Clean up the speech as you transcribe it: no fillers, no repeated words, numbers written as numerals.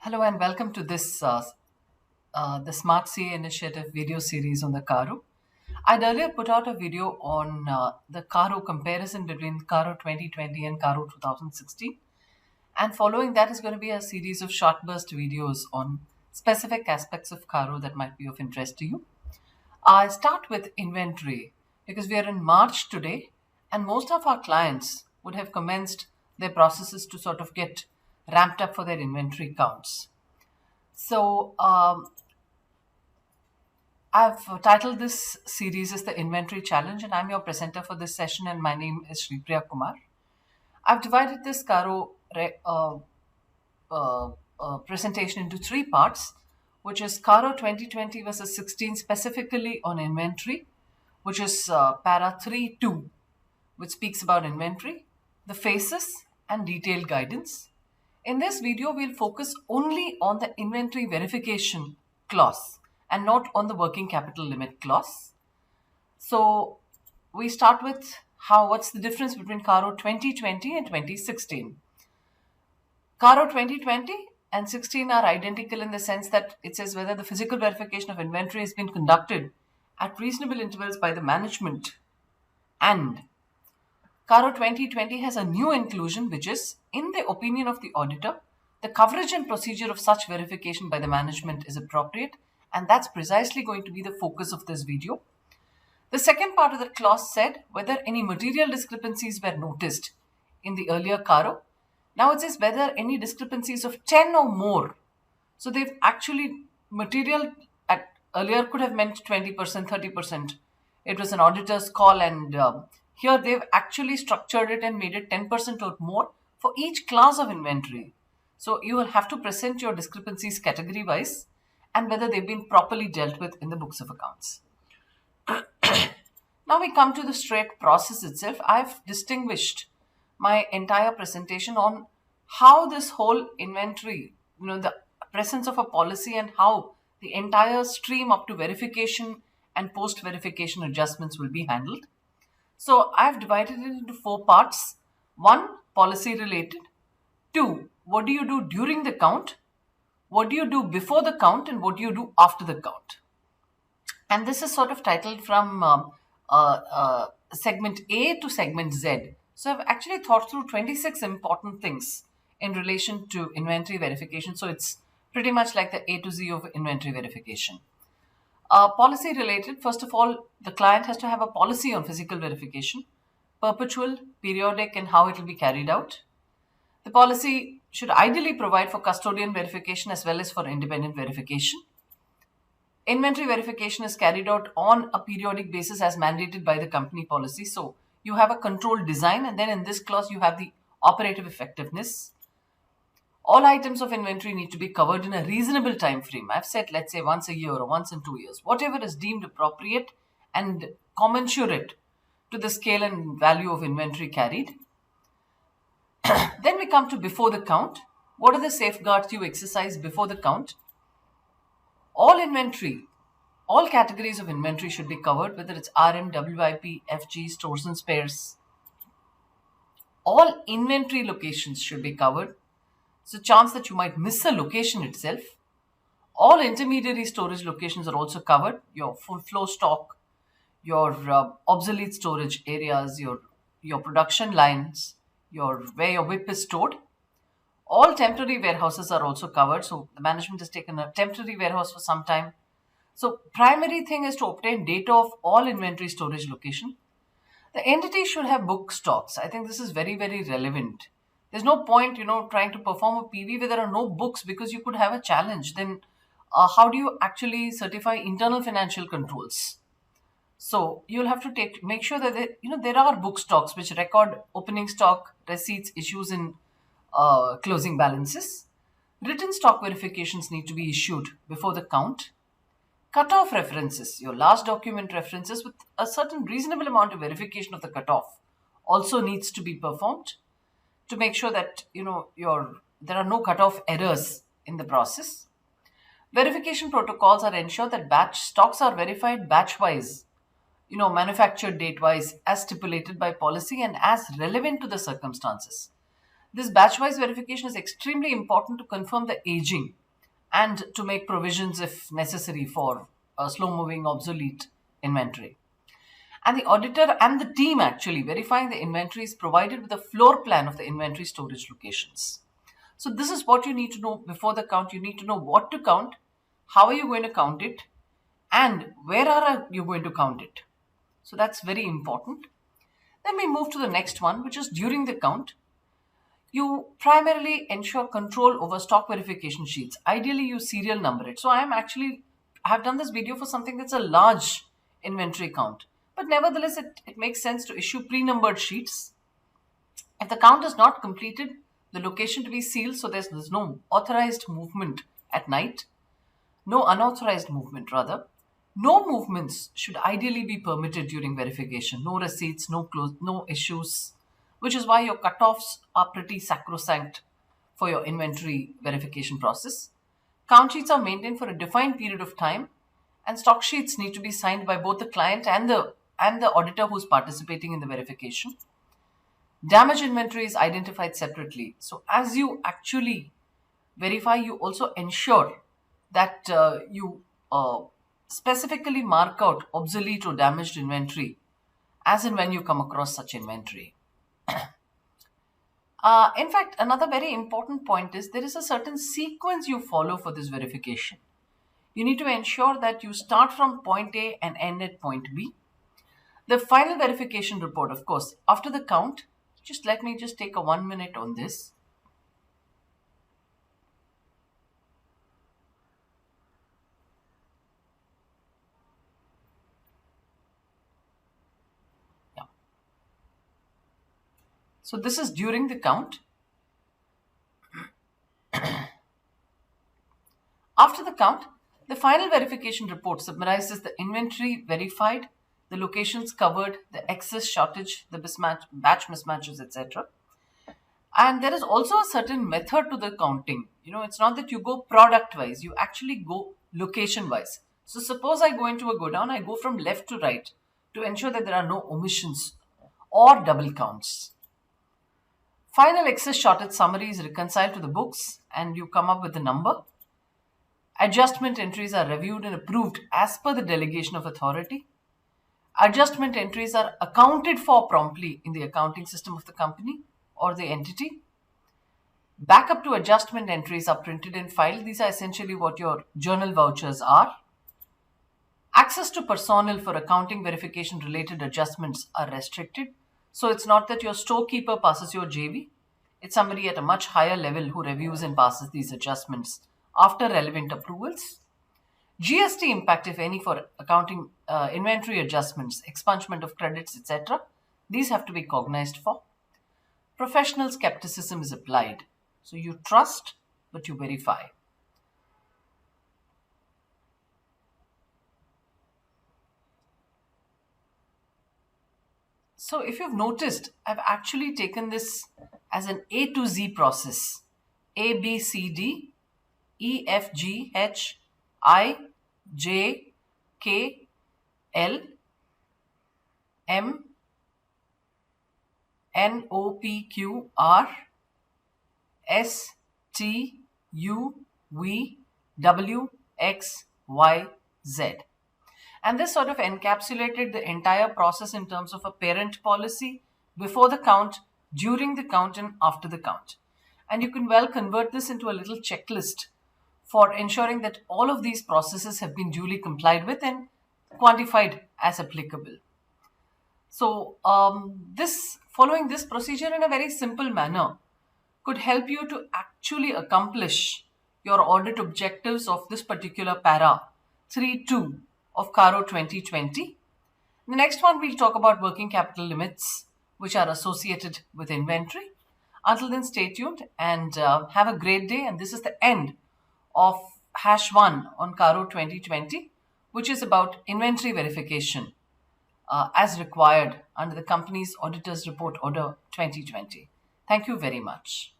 Hello and welcome to the Smart CA Initiative video series on the Caro. I'd earlier put out a video on the Caro comparison between Caro 2020 and Caro 2016. And following that is going to be a series of short burst videos on specific aspects of Caro that might be of interest to you. I start with inventory because we are in March today and most of our clients would have commenced their processes to sort of get ramped up for their inventory counts. So I've titled this series as the Inventory Challenge, and I'm your presenter for this session, and my name is Sripriya Kumar. I've divided this Caro presentation into three parts, which is Caro 2020 versus 16 specifically on inventory, which is para 3.2, which speaks about inventory, the phases, and detailed guidance. In this video, we'll focus only on the inventory verification clause and not on the working capital limit clause. So we start with what's the difference between Caro 2020 and 2016. Caro 2020 and 16 are identical in the sense that it says whether the physical verification of inventory has been conducted at reasonable intervals by the management, and Caro 2020 has a new inclusion, which is, in the opinion of the auditor, the coverage and procedure of such verification by the management is appropriate, and that's precisely going to be the focus of this video. The second part of the clause said whether any material discrepancies were noticed in the earlier Caro. Now it says whether any discrepancies of 10 or more. So they've actually, material at earlier could have meant 20%, 30%. It was an auditor's call, and here they've actually structured it and made it 10% or more for each class of inventory. So you will have to present your discrepancies category wise and whether they've been properly dealt with in the books of accounts. Now we come to the straight process itself. I've distinguished my entire presentation on how this whole inventory, the presence of a policy and how the entire stream up to verification and post-verification adjustments will be handled. So I've divided it into four parts. One, policy related. Two, what do you do during the count? What do you do before the count? And what do you do after the count? And this is sort of titled from segment A to segment Z. So I've actually thought through 26 important things in relation to inventory verification. So it's pretty much like the A to Z of inventory verification. Policy related, first of all, the client has to have a policy on physical verification, perpetual, periodic, and how it will be carried out. The policy should ideally provide for custodian verification as well as for independent verification. Inventory verification is carried out on a periodic basis as mandated by the company policy. So you have a controlled design, and then in this clause you have the operative effectiveness. All items of inventory need to be covered in a reasonable time frame. I've said, let's say, once a year or once in 2 years, whatever is deemed appropriate and commensurate to the scale and value of inventory carried. Then we come to before the count. What are the safeguards you exercise before the count? All inventory, all categories of inventory should be covered, whether it's RM, WIP, FG, stores and spares. All inventory locations should be covered. So chance that you might miss a location itself. All intermediary storage locations are also covered. Your full flow stock, your obsolete storage areas, your production lines, where your WIP is stored. All temporary warehouses are also covered. So the management has taken a temporary warehouse for some time. So primary thing is to obtain data of all inventory storage location. The entity should have book stocks. I think this is very, very relevant. There's no point, trying to perform a PV where there are no books, because you could have a challenge. Then how do you actually certify internal financial controls? So you'll have to make sure that there are book stocks which record opening stock, receipts, issues in closing balances. Written stock verifications need to be issued before the count. Cutoff references, your last document references with a certain reasonable amount of verification of the cutoff, also needs to be performed to make sure that there are no cutoff errors in the process. Verification protocols are ensured that batch stocks are verified batch-wise, manufactured date-wise as stipulated by policy and as relevant to the circumstances. This batch-wise verification is extremely important to confirm the aging and to make provisions if necessary for slow-moving, obsolete inventory. And the auditor and the team actually verifying the inventory is provided with a floor plan of the inventory storage locations. So this is what you need to know before the count. You need to know what to count, how are you going to count it, and where are you going to count it. So that's very important. Then we move to the next one, which is during the count. You primarily ensure control over stock verification sheets. Ideally, you serial number it. So I have done this video for something that's a large inventory count. But nevertheless, it makes sense to issue pre-numbered sheets. If the count is not completed, the location to be sealed so there's no authorized movement at night, no unauthorized movement rather. No movements should ideally be permitted during verification. No receipts, no issues, which is why your cutoffs are pretty sacrosanct for your inventory verification process. Count sheets are maintained for a defined period of time, and stock sheets need to be signed by both the client and the auditor who's participating in the verification. Damaged inventory is identified separately. So as you actually verify, you also ensure that you specifically mark out obsolete or damaged inventory as and when you come across such inventory. In fact, another very important point is there is a certain sequence you follow for this verification. You need to ensure that you start from point A and end at point B. The final verification report, of course, after the count, let me take a 1 minute on this. So this is during the count. After the count, the final verification report summarizes the inventory verified, the locations covered, the excess, shortage, the batch mismatches, etc. And there is also a certain method to the counting. It's not that you go product wise, you actually go location wise. So suppose I go into a godown, I go from left to right to ensure that there are no omissions or double counts. Final excess shortage summary is reconciled to the books and you come up with the number. Adjustment entries are reviewed and approved as per the delegation of authority. Adjustment entries are accounted for promptly in the accounting system of the company or the entity. Backup to adjustment entries are printed and filed. These are essentially what your journal vouchers are. Access to personnel for accounting verification related adjustments are restricted. So it's not that your storekeeper passes your JV. It's somebody at a much higher level who reviews and passes these adjustments after relevant approvals. GST impact, if any, for accounting inventory adjustments, expungement of credits, etc. These have to be cognized for. Professional skepticism is applied. So you trust, but you verify. So if you've noticed, I've actually taken this as an A to Z process. A, B, C, D, E, F, G, H, I, J, K, L, M, N, O, P, Q, R, S, T, U, V, W, X, Y, Z. And this sort of encapsulated the entire process in terms of a parent policy before the count, during the count, and after the count. And you can well convert this into a little checklist for ensuring that all of these processes have been duly complied with and quantified as applicable. So following this procedure in a very simple manner could help you to actually accomplish your audit objectives of this particular para 3.2 of Caro 2020. The next one, we'll talk about working capital limits which are associated with inventory. Until then, stay tuned and have a great day. And this is the end of #1 on Caro 2020, which is about inventory verification as required under the company's Auditor's Report Order 2020. Thank you very much.